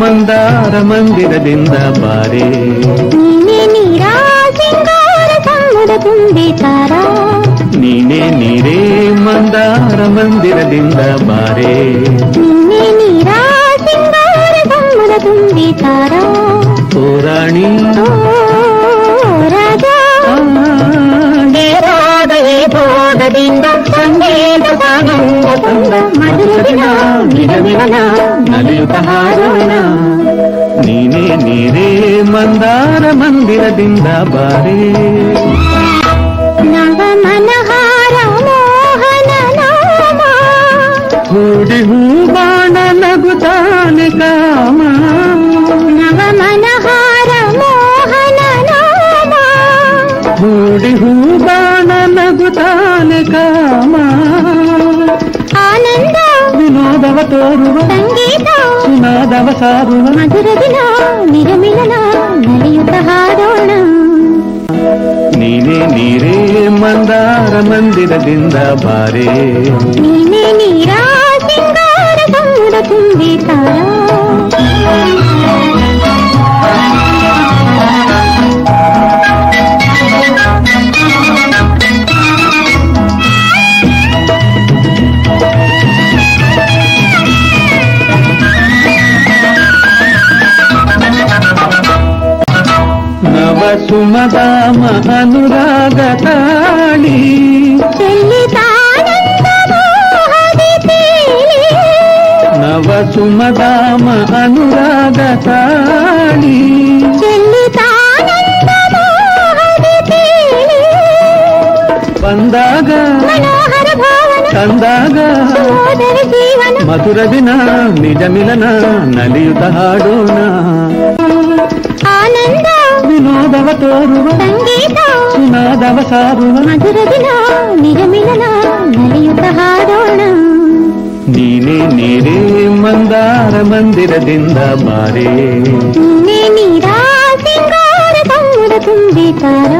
ಮಂದಾರ ಮಂದಿರದಿಂದ ಬಾರೆ ನೀನೇ ನೀರ ಸಿಂಗಾರ ಸಂಗಡ ತುಂಬಿತಾರ ನೀನೇ ನೀರೇ ಮಂದಾರ ಮಂದಿರದಿಂದ ಬಾರೆ ನೀನೇ ನೀರ ಸಿಂಗಾರ ಸಂಗಡ ತುಂಬಿತಾರ ಓ ರಾಣಿ ರಾಜ ಬೋಧದಿಂದ ಸಂಗೀತ ಸಾಗಂಗ ತಂದ ಮಧುರ ದಿನ ನಿಜಮಿಲನ ನಲಿಯುತ್ತ ಹಾಡೋಣ ನೀನೇ ನೀರೇ ಮಂದಾರ ಮಂದಿರದಿಂದ ಬಾರೆ ನವ ಮನಹಾರ ಮೋಹನ ನಾಮ ಹೂಡಿ ಹೂಬಾಣ ನಗುತ್ತಾನೆ ಕಾಮ ನವ ಮನಹಾರ ಮೋಹನ ನಾಮ ಹೂಡಿ ಹೂಬಾಣ ನಗುತ್ತಾನೆ ಕಾಮ ಆನಂದ ವಿನೋದವ ತೋರುವ ಸಂಗೀತ ಸುನಾದವ ಸಾರುವ ಮಧುರ ದಿನ ನಿಜಮಿಲನ ನಲಿಯುತ್ತ ಹಾಡೋಣ ನೀನೇ ನೀರೇ ಮಂದಾರ ಮಂದಿರದಿಂದ ಬಾರೆ ನೀನೇ ನೀರ ಸಿಂಗಾರ ಸಂಗಡ ತುಂಬಿತಾರ ನವ ಸುಮದಾಮ ಅನುರಾಗ ತಾಳಿ ಚೆಲ್ಲಿತಾನಂದ ಮೋಹದಿ ತೇಲಿ ನವ ಸುಮದಾಮ ಅನುರಾಗ ತಾಳಿ ಚೆಲ್ಲಿತಾನಂದ ಮೋಹದಿ ತೇಲಿ ಬಂದಾಗ ಮನೋಹರ ಭಾವನ ತಂದಾಗ ಸೋದರ ಜೀವನ ಮಧುರ ದಿನ ನಿಜ ಮಿಲನ ನಲಿಯುತ್ತ ಹಾಡೋಣ ಆನಂದ ವಿನೋದವ ತೋರುವ ಸಂಗೀತ ಸುನಾದವ ಸಾರುವ ಮಧುರ ದಿನ ನಿಜಮಿಲನ ನಲಿಯುತ್ತ ಹಾಡೋಣ ನೀನೇ ನೀರೇ ಮಂದಾರ ಮಂದಿರದಿಂದ ಬಾರೆ ನೀನೇ ನೀರ ಸಿಂಗಾರ ಸಂಗಡ ತುಂಬಿತಾರ